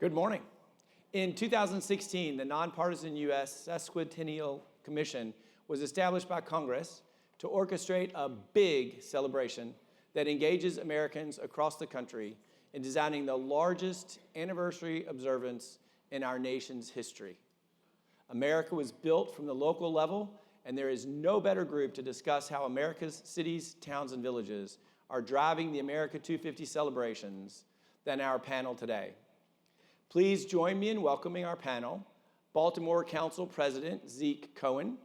Good morning. In 2016, the nonpartisan U.S. Sesquicentennial Commission was established by Congress to orchestrate a big celebration that engages Americans across the country in designing the largest anniversary observance in our nation's history. America was built from the local level, and there is no better group to discuss how America's cities, towns, and villages are driving the America250 celebrations than our panel today. Please join me in welcoming our panel, Baltimore Council President Zeke Cohen,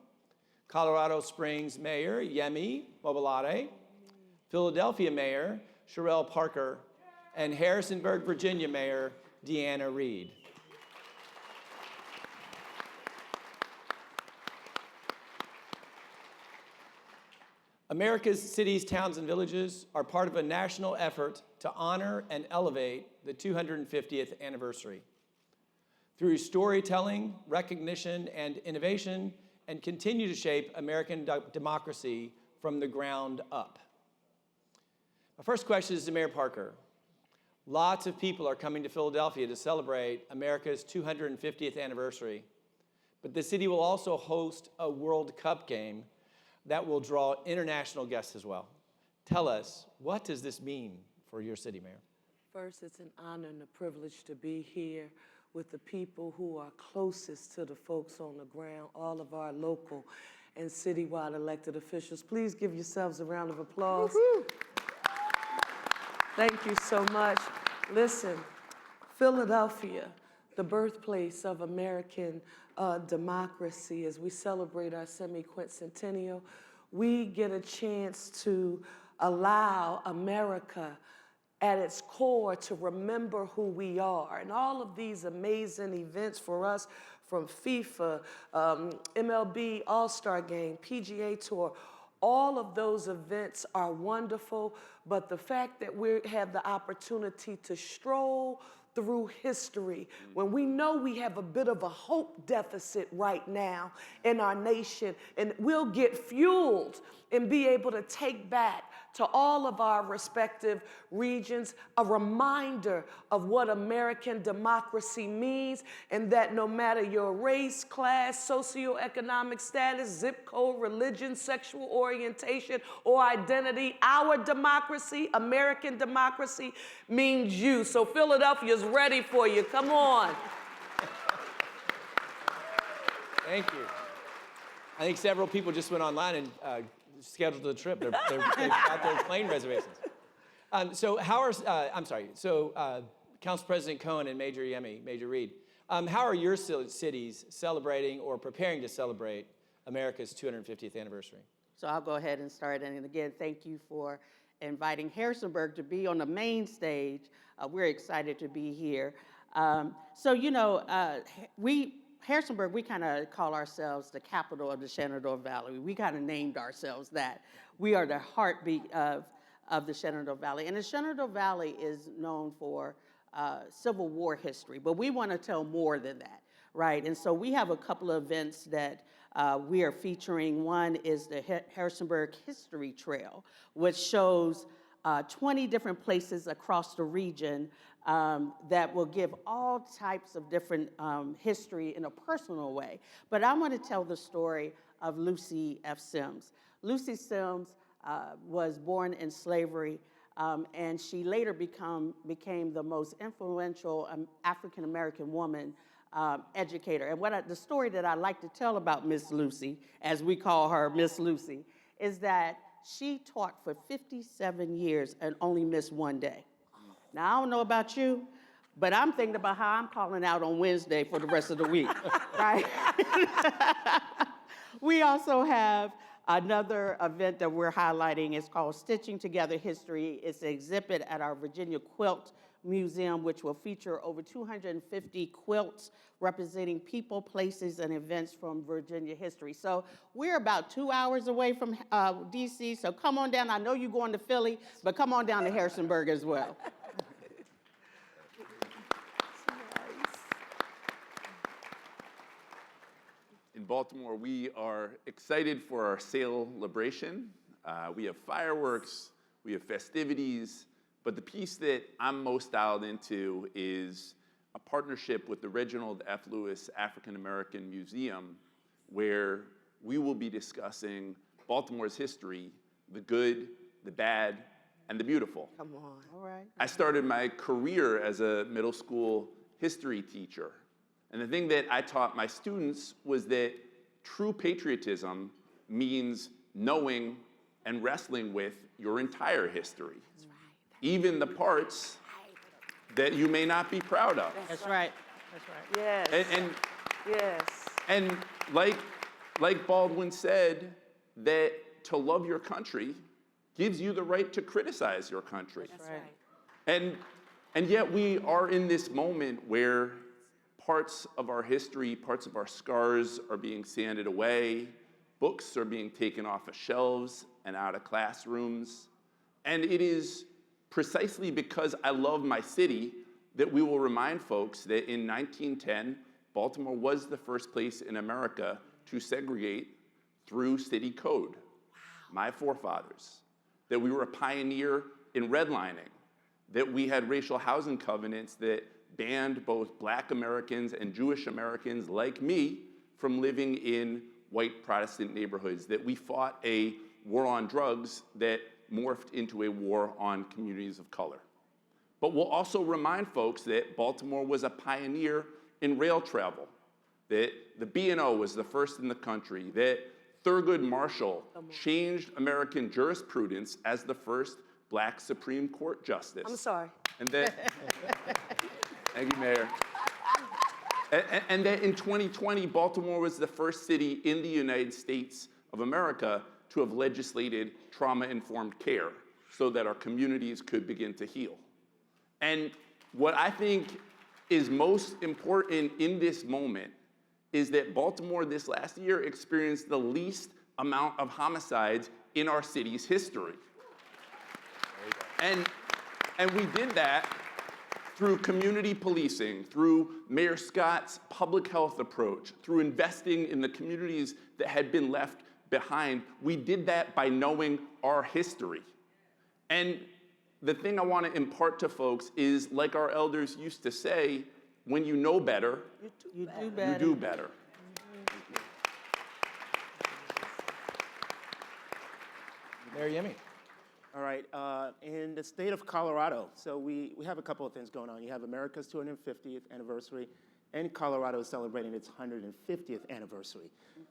Colorado Springs Mayor Yemi Mobolade, Philadelphia Mayor Cherelle Parker, and Harrisonburg, Virginia Mayor Deanna Reed. America's cities, towns, and villages are part of a national effort to honor and elevate the 250th anniversary through storytelling, recognition, and innovation, and continue to shape American democracy from the ground up. My first question is to Mayor Parker. Lots of people are coming to Philadelphia to celebrate America's 250th anniversary, but the city will also host a World Cup game that will draw international guests as well. Tell us, what does this mean for your city, Mayor? First, it's an honor and a privilege to be here with the people who are closest to the folks on the ground, all of our local and citywide elected officials. Please give yourselves a round of applause. Woo-hoo. Thank you so much. Listen, Philadelphia, the birthplace of American democracy, as we celebrate our semi-quincentennial, we get a chance to allow America at its core to remember who we are. And all of these amazing events for us, from FIFA, MLB All-Star Game, PGA Tour, all of those events are wonderful, but the fact that we have the opportunity to stroll through history, when we know we have a bit of a hope deficit right now in our nation, and we'll get fueled and be able to take back to all of our respective regions a reminder of what American democracy means, and that no matter your race, class, socioeconomic status, zip code, religion, sexual orientation, or identity, our democracy, American democracy, means you. So Philadelphia's ready for you. Come on. Thank you. I think several people just went online and scheduled the trip. They've got their plane reservations. Council President Cohen and Major Yemi, Major Reed, how are your cities celebrating or preparing to celebrate America's 250th anniversary? So I'll go ahead and start. And again, thank you for inviting Harrisonburg to be on the main stage. We're excited to be here. Harrisonburg, we kind of call ourselves the capital of the Shenandoah Valley. We kind of named ourselves that. We are the heartbeat of the Shenandoah Valley. And the Shenandoah Valley is known for Civil War history, but we want to tell more than that, right? And so we have a couple of events that we are featuring. One is the Harrisonburg History Trail, which shows 20 different places across the region that will give all types of different history in a personal way. But I want to tell the story of Lucy F. Sims. Lucy Sims was born in slavery, and she later became the most influential African-American woman educator. And the story that I like to tell about Miss Lucy, as we call her Miss Lucy, is that she taught for 57 years and only missed one day. Now, I don't know about you, but I'm thinking about how I'm calling out on Wednesday for the rest of the week, right? We also have another event that we're highlighting. It's called Stitching Together History. It's an exhibit at our Virginia Quilt Museum, which will feature over 250 quilts representing people, places, and events from Virginia history. So we're about 2 hours away from DC, so come on down. I know you're going to Philly, but come on down to Harrisonburg as well. In Baltimore, we are excited for our celebration. We have fireworks, we have festivities, but the piece that I'm most dialed into is a partnership with the Reginald F. Lewis African American Museum, where we will be discussing Baltimore's history, the good, the bad, and the beautiful. Come on. All right. I started my career as a middle school history teacher. And the thing that I taught my students was that true patriotism means knowing and wrestling with your entire history, even the parts that you may not be proud of. That's right. That's right. Yes. And yes. and like Baldwin said, that to love your country gives you the right to criticize your country. That's right. And yet we are in this moment where parts of our history, parts of our scars are being sanded away, books are being taken off of shelves and out of classrooms. And it is precisely because I love my city that we will remind folks that in 1910, Baltimore was the first place in America to segregate through city code. My forefathers. That we were a pioneer in redlining, that we had racial housing covenants that banned both Black Americans and Jewish Americans like me from living in white Protestant neighborhoods, that we fought a war on drugs that morphed into a war on communities of color. But we'll also remind folks that Baltimore was a pioneer in rail travel, that the B&O was the first in the country, that Thurgood Marshall changed American jurisprudence as the first Black Supreme Court justice. I'm sorry. And that, thank you, Mayor. And that in 2020, Baltimore was the first city in the United States of America to have legislated trauma-informed care so that our communities could begin to heal. And what I think is most important in this moment is that Baltimore this last year experienced the least amount of homicides in our city's history. And we did that through community policing, through Mayor Scott's public health approach, through investing in the communities that had been left behind. We did that by knowing our history. And the thing I want to impart to folks is, like our elders used to say, when you know better, You do better. you do better. Mayor Yemi. All right, in the state of Colorado, so we have a couple of things going on. You have America's 250th anniversary, and Colorado is celebrating its 150th anniversary.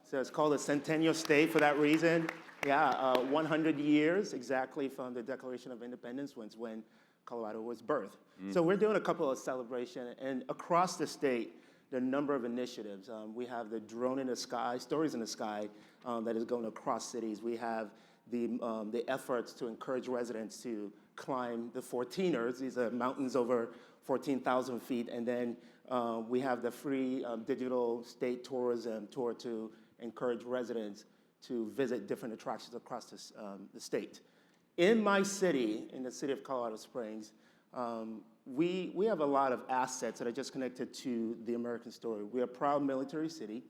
So it's called a centennial state for that reason. Yeah, 100 years exactly from the Declaration of Independence when Colorado was birthed. So we're doing a couple of celebrations, and across the state, there are a number of initiatives. We have the Drone in the Sky, Stories in the Sky, that is going across cities. We have the efforts to encourage residents to climb the 14ers. These are mountains over 14,000 feet. And then we have the free digital state tourism tour to encourage residents to visit different attractions across the state. In my city, in the city of Colorado Springs, we have a lot of assets that are just connected to the American story. We're a proud military city,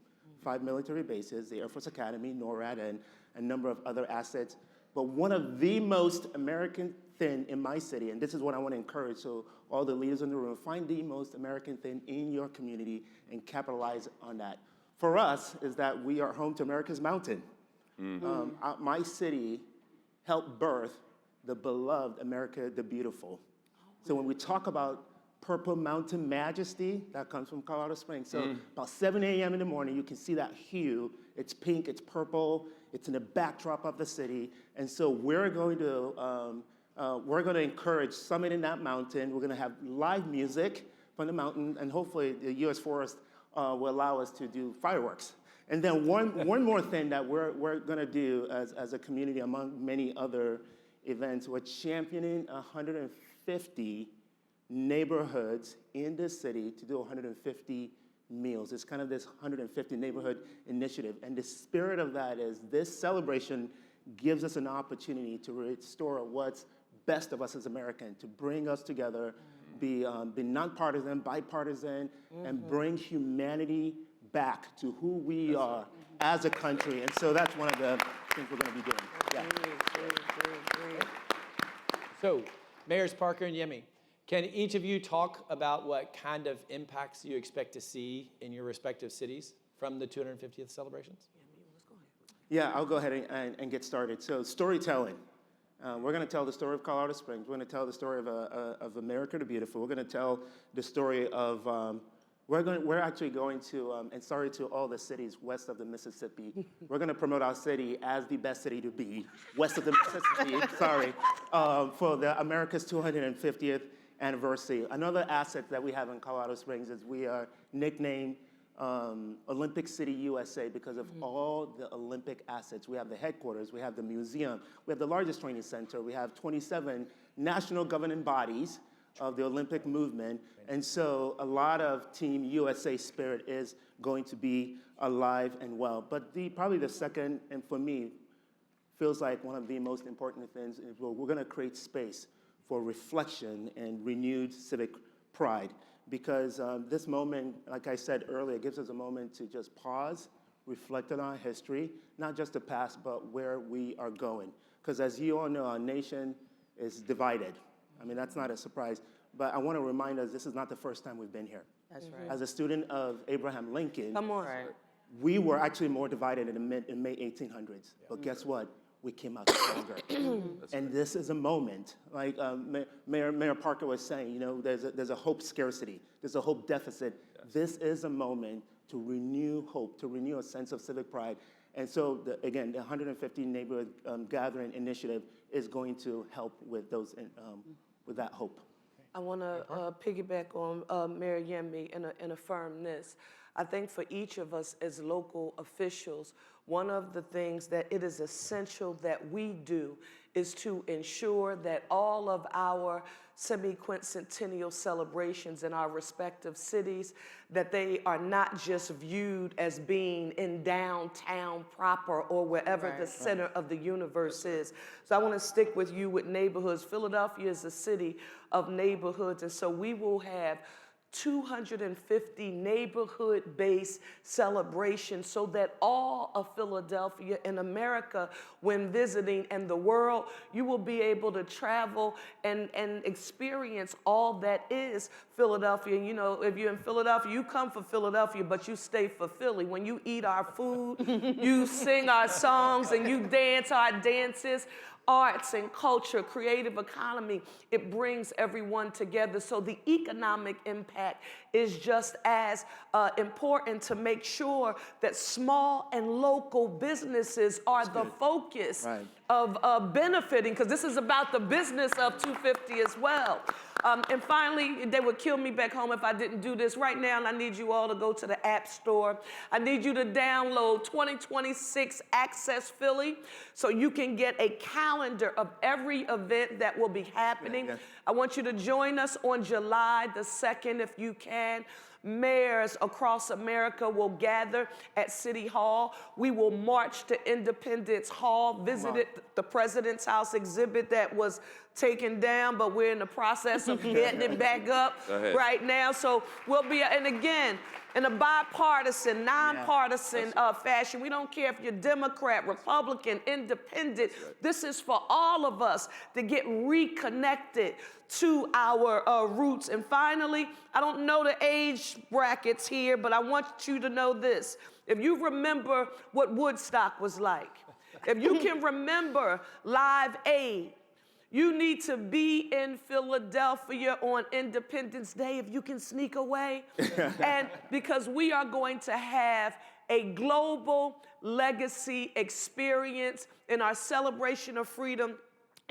5 military bases, the Air Force Academy, NORAD, and a number of other assets. But one of the most American thing in my city, and this is what I want to encourage, so all the leaders in the room, find the most American thing in your community and capitalize on that. For us, is that we are home to America's mountain. My city helped birth the beloved America the Beautiful. So when we talk about Purple Mountain Majesty, that comes from Colorado Springs. So about 7 a.m. in the morning, you can see that hue. It's pink, it's purple, it's in the backdrop of the city. And so we're going to encourage summiting that mountain. We're going to have live music from the mountain, and hopefully the U.S. Forest will allow us to do fireworks. And then one more thing that we're going to do as a community, among many other events, we're championing 150 neighborhoods in the city to do 150 meals. It's kind of this 150 neighborhood initiative. And the spirit of that is this celebration gives us an opportunity to restore what's best of us as Americans, to bring us together, be nonpartisan, bipartisan, and bring humanity back to who we are as a country. And so that's one of the things we're going to be doing. Yeah. So, Mayors Parker and Yemi, Can each of you talk about what kind of impacts you expect to see in your respective cities from the 250th celebrations? Yeah, I'll go ahead and get started. So storytelling. We're going to tell the story of Colorado Springs. We're going to tell the story of America the Beautiful. We're going to tell the story of, we're actually going to, and sorry to all the cities west of the Mississippi, we're going to promote our city as the best city to be west of the Mississippi, sorry, for the America's 250th anniversary. Another asset that we have in Colorado Springs is we are nicknamed Olympic City, USA, because of all the Olympic assets. We have the headquarters, we have the museum, we have the largest training center, we have 27 national governing bodies of the Olympic movement, and so a lot of Team USA spirit is going to be alive and well. But probably the second, and for me, feels like one of the most important things is we're going to create space for reflection and renewed civic pride. Because this moment, like I said earlier, gives us a moment to just pause, reflect on our history, not just the past, but where we are going. Because as you all know, our nation is divided. I mean, that's not a surprise. But I want to remind us, this is not the first time we've been here. That's right. As a student of Abraham Lincoln, Come on. Right. we were actually more divided in the May 1800s. But guess what? We came out stronger. And this is a moment, like Mayor Parker was saying, you know, there's a hope scarcity, there's a hope deficit. Yes. This is a moment to renew hope, to renew a sense of civic pride. And so, again, the 150 Neighborhood Gathering Initiative is going to help with those, with that hope. I want to piggyback on Mayor Yemi and affirm this. I think for each of us as local officials, one of the things that it is essential that we do is to ensure that all of our semi-quincentennial celebrations in our respective cities, that they are not just viewed as being in downtown proper or wherever the center of the universe is. So I want to stick with you with neighborhoods. Philadelphia is a city of neighborhoods, and so we will have 250 neighborhood-based celebrations so that all of Philadelphia and America, when visiting and the world, you will be able to travel and experience all that is Philadelphia. You know, if you're in Philadelphia, you come for Philadelphia, but you stay for Philly. When you eat our food, you sing our songs, and you dance our dances, arts and culture, creative economy, it brings everyone together. So the economic impact is just as important to make sure that small and local businesses are the focus of benefiting, because this is about the business of 250 as well. And finally, they would kill me back home if I didn't do this right now, and I need you all to go to the App Store. I need you to download 2026 Access Philly so you can get a calendar of every event that will be happening. I want you to join us on July the 2nd if you can. Mayors across America will gather at City Hall. We will march to Independence Hall, visited the President's House exhibit that was taken down, but we're in the process of getting it back up right now. So we'll be, and again, in a bipartisan, nonpartisan fashion. We don't care if you're Democrat, Republican, Independent. This is for all of us to get reconnected to our roots. And finally, I don't know the age brackets here, but I want you to know this. If you remember what Woodstock was like, if you can remember Live Aid, you need to be in Philadelphia on Independence Day if you can sneak away. And because we are going to have a global legacy experience in our celebration of freedom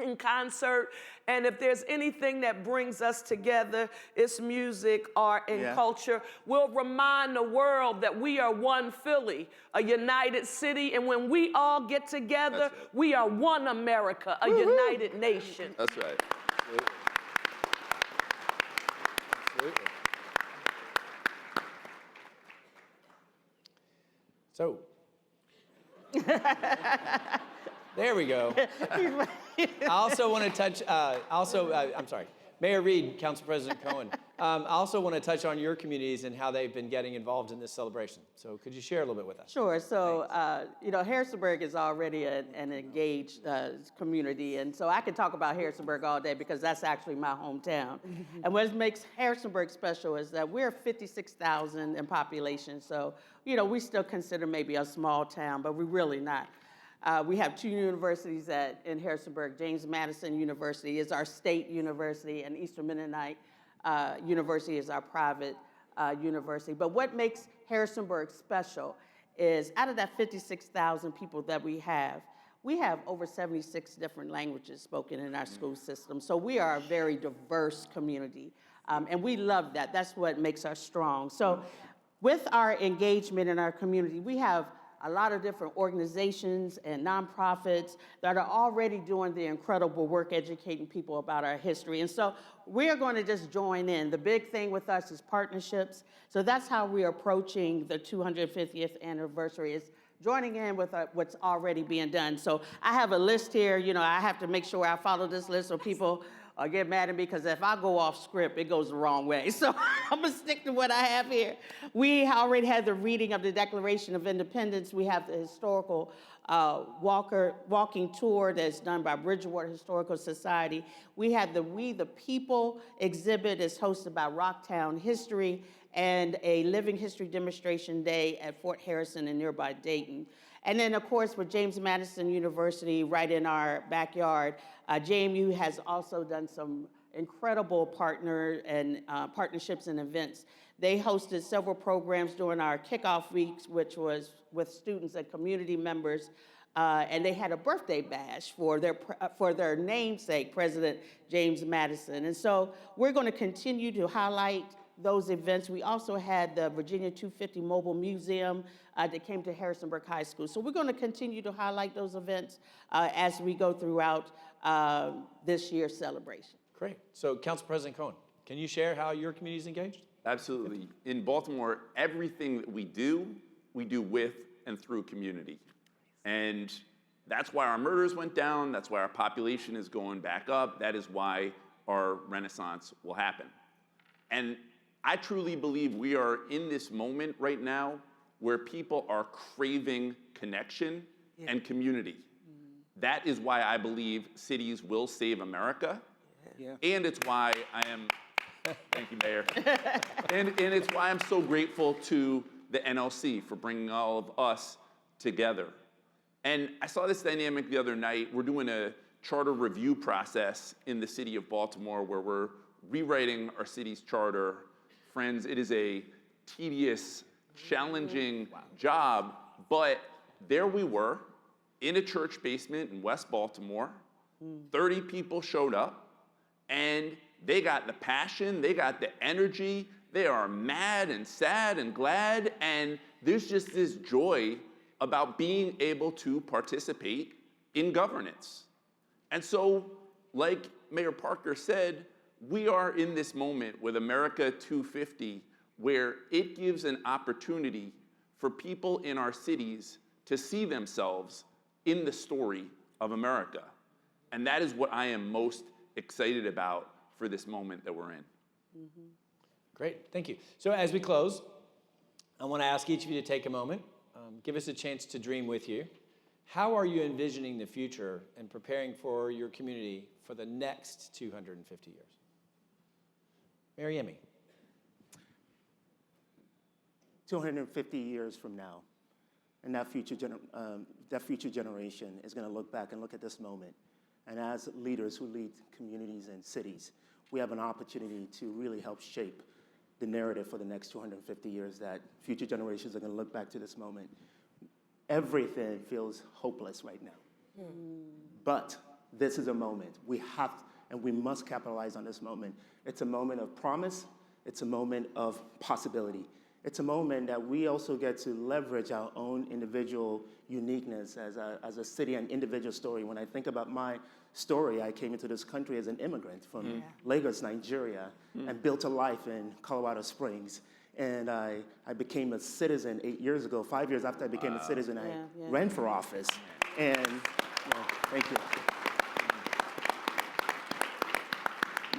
in concert. And if there's anything that brings us together, it's music, art, and culture. We'll remind the world that we are one Philly, a united city. And when we all get together, we are one America, a united nation. That's right. Absolutely. So, there we go. I also want to touch, I'm sorry. Mayor Reed, Council President Cohen. I also want to touch on your communities and how they've been getting involved in this celebration. So could you share a little bit with us? Sure. So, Harrisonburg is already an engaged community. And so I could talk about Harrisonburg all day because that's actually my hometown. And what makes Harrisonburg special is that we're 56,000 in population. So, we still consider maybe a small town, but we're really not. We have 2 universities in Harrisonburg. James Madison University is our state university, and Eastern Mennonite University is our private university. But what makes Harrisonburg special is out of that 56,000 people that we have over 76 different languages spoken in our school system. So we are a very diverse community, and we love that. That's what makes us strong. So with our engagement in our community, we have a lot of different organizations and nonprofits that are already doing the incredible work educating people about our history. And so we're going to just join in. The big thing with us is partnerships. So that's how we're approaching the 250th anniversary, is joining in with what's already being done. So I have a list here. I have to make sure I follow this list so people get mad at me, because if I go off script, it goes the wrong way. So I'm gonna stick to what I have here. We already had the reading of the Declaration of Independence. We have the historical walking tour that's done by Bridgewater Historical Society. We have the We the People exhibit that's hosted by Rocktown History, and a living history demonstration day at Fort Harrison in nearby Dayton. And then, of course, with James Madison University right in our backyard, JMU has also done some incredible partnerships and events. They hosted several programs during our kickoff weeks, which was with students and community members, and they had a birthday bash for their namesake, President James Madison. And so we're going to continue to highlight those events. We also had the Virginia 250 Mobile Museum that came to Harrisonburg High School. So we're going to continue to highlight those events as we go throughout this year's celebration. Great. So Council President Cohen, can you share how your community is engaged? Absolutely. In Baltimore, everything that we do with and through community. And that's why our murders went down. That's why our population is going back up. That is why our renaissance will happen. And I truly believe we are in this moment right now where people are craving connection and community. That is why I believe cities will save America. And it's why I am, thank you, Mayor. and it's why I'm so grateful to the NLC for bringing all of us together. And I saw this dynamic the other night. We're doing a charter review process in the city of Baltimore where we're rewriting our city's charter. Friends, it is a tedious, challenging job, but there we were in a church basement in West Baltimore. 30 people showed up, and they got the passion, they got the energy, they are mad and sad and glad, and there's just this joy about being able to participate in governance. And so, like Mayor Parker said, we are in this moment with America250 where it gives an opportunity for people in our cities to see themselves in the story of America. And that is what I am most excited about for this moment that we're in. Great, thank you. So as we close, I want to ask each of you to take a moment, give us a chance to dream with you. How are you envisioning the future and preparing for your community for the next 250 years? Mayor Yemi. 250 years from now, and that future generation is going to look back and look at this moment. And as leaders who lead communities and cities, we have an opportunity to really help shape the narrative for the next 250 years, that future generations are going to look back to this moment. Everything feels hopeless right now. But this is a moment. We have and we must capitalize on this moment. It's a moment of promise. It's a moment of possibility. It's a moment that we also get to leverage our own individual uniqueness as a city and individual story. When I think about my story, I came into this country as an immigrant from Lagos, Nigeria, and built a life in Colorado Springs. And I became a citizen 8 years ago. 5 years after I became a citizen, I ran for office. And thank you.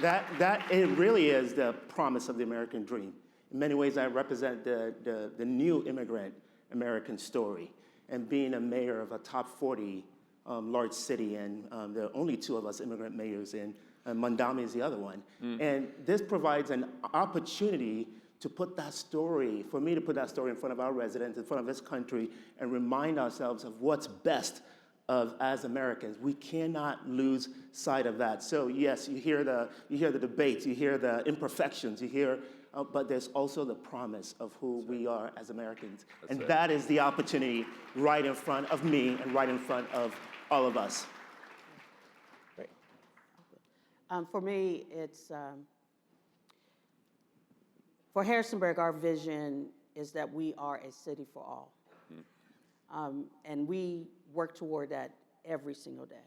It really is the promise of the American dream. In many ways, I represent the new immigrant American story. And being a mayor of a top 40 large city, and there are only 2 of us immigrant mayors, and Mondami is the other one. And this provides an opportunity to put that story, for me to put that story in front of our residents, in front of this country, and remind ourselves of what's best as Americans. We cannot lose sight of that. So yes, you hear the debates, you hear the imperfections, you hear, but there's also the promise of who we are as Americans. And that is the opportunity right in front of me and right in front of all of us. Great. For me, it's, for Harrisonburg, our vision is that we are a city for all. And we work toward that every single day.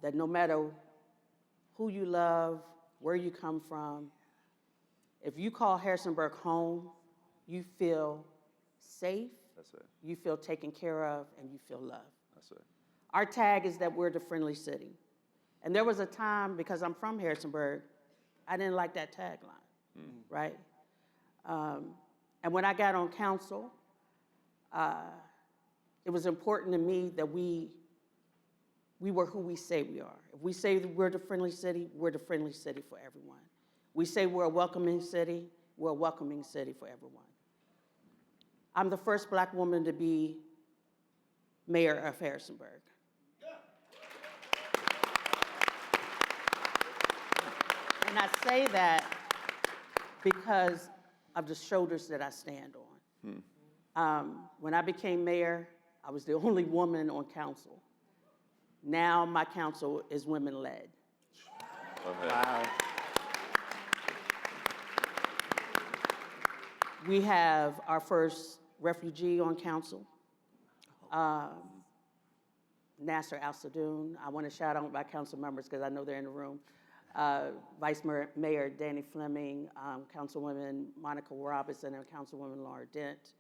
That no matter who you love, where you come from, if you call Harrisonburg home, you feel safe, you feel taken care of, and you feel loved. Our tag is that we're the friendly city. And there was a time, because I'm from Harrisonburg, I didn't like that tagline, right? And when I got on council, it was important to me that we were who we say we are. If we say that we're the friendly city, we're the friendly city for everyone. We say we're a welcoming city, we're a welcoming city for everyone. I'm the first Black woman to be mayor of Harrisonburg. And I say that because of the shoulders that I stand on. When I became mayor, I was the only woman on council. Now my council is women-led. Wow. We have our first refugee on council, Nasser Al-Sadoun. I want to shout out my council members because I know they're in the room. Vice Mayor Danny Fleming, Councilwoman Monica Robinson, and Councilwoman Laura Dent,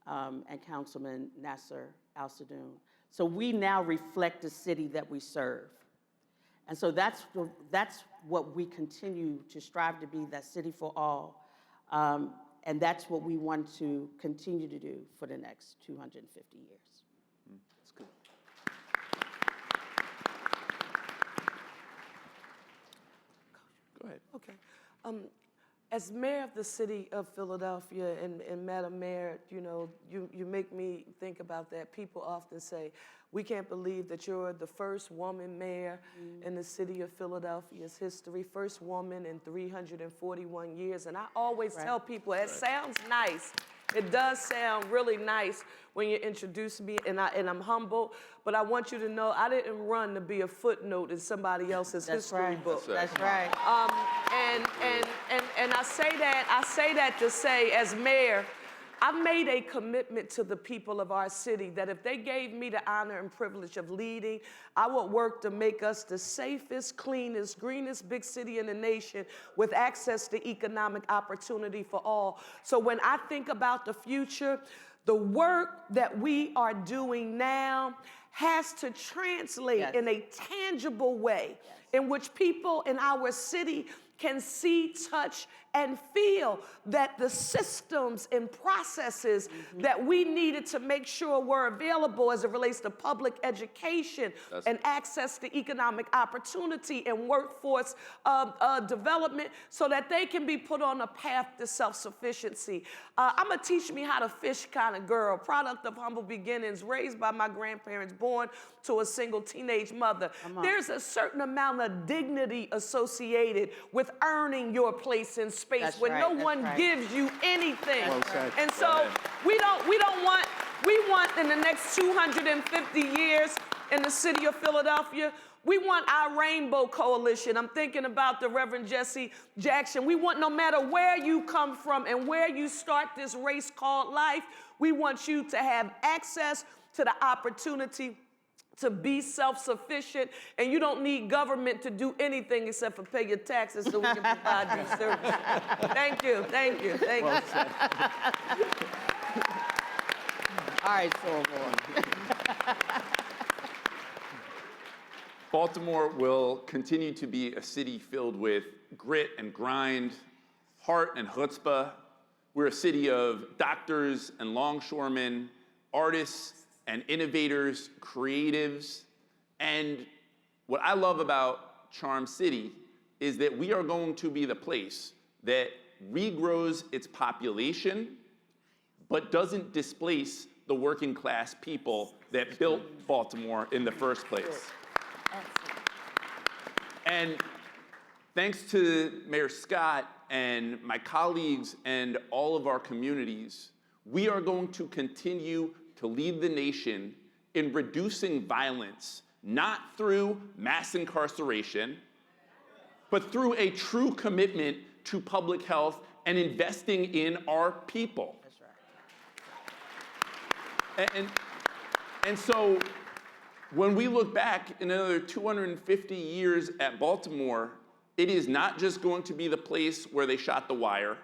and Councilman Nasser Al-Sadoun. So we now reflect the city that we serve. And so that's what we continue to strive to be, that city for all. And that's what we want to continue to do for the next 250 years. That's good. Go ahead. Okay. As mayor of the city of Philadelphia and Madam Mayor, you know, you make me think about that. People often say, we can't believe that you're the first woman mayor in the city of Philadelphia's history, first woman in 341 years. And I always tell people, it sounds nice. It does sound really nice when you introduce me, and I'm humble, but I want you to know I didn't run to be a footnote in somebody else's history book. That's right. And I say that to say, as mayor, I've made a commitment to the people of our city that if they gave me the honor and privilege of leading, I would work to make us the safest, cleanest, greenest big city in the nation with access to economic opportunity for all. So when I think about the future, the work that we are doing now has to translate in a tangible way in which people in our city can see, touch, and feel that the systems and processes that we needed to make sure were available as it relates to public education and access to economic opportunity and workforce development so that they can be put on a path to self-sufficiency. I'm a teach me how to fish kind of girl, product of humble beginnings, raised by my grandparents, born to a single teenage mother. There's a certain amount of dignity associated with earning your place in space when no one gives you anything. And so we want in the next 250 years in the city of Philadelphia, we want our rainbow coalition. I'm thinking about the Reverend Jesse Jackson. We want, no matter where you come from and where you start this race called life, we want you to have access to the opportunity to be self-sufficient, and you don't need government to do anything except for pay your taxes so we can provide these services. Thank you, thank you, thank you. All right, so Baltimore will continue to be a city filled with grit and grind, heart and chutzpah. We're a city of doctors and longshoremen, artists and innovators, creatives. And what I love about Charm City is that we are going to be the place that regrows its population, but doesn't displace the working class people that built Baltimore in the first place. And thanks to Mayor Scott and my colleagues and all of our communities, we are going to continue to lead the nation in reducing violence, not through mass incarceration, but through a true commitment to public health and investing in our people. That's right. And so when we look back in another 250 years at Baltimore, it is not just going to be the place where they shot the wire.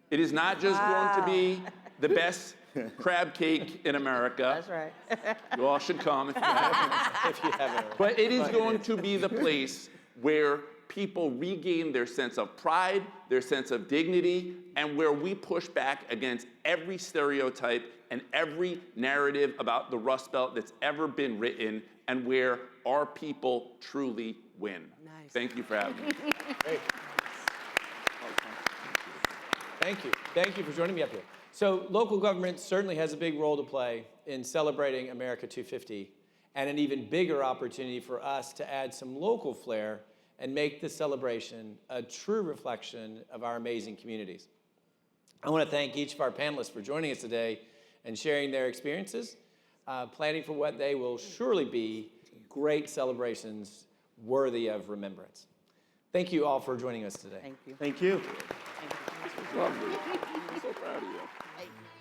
It is not just going to be the best crab cake in America. That's right. You all should come if you haven't. If you haven't. But it is going to be the place where people regain their sense of pride, their sense of dignity, and where we push back against every stereotype and every narrative about the Rust Belt that's ever been written, and where our people truly win. Nice. Thank you for having me. Great. Thank you. Thank you for joining me up here. So local government certainly has a big role to play in celebrating America 250, and an even bigger opportunity for us to add some local flair and make the celebration a true reflection of our amazing communities. I want to thank each of our panelists for joining us today and sharing their experiences, planning for what they will surely be great celebrations worthy of remembrance. Thank you all for joining us today. Thank you. Thank you. Thank you. Lovely.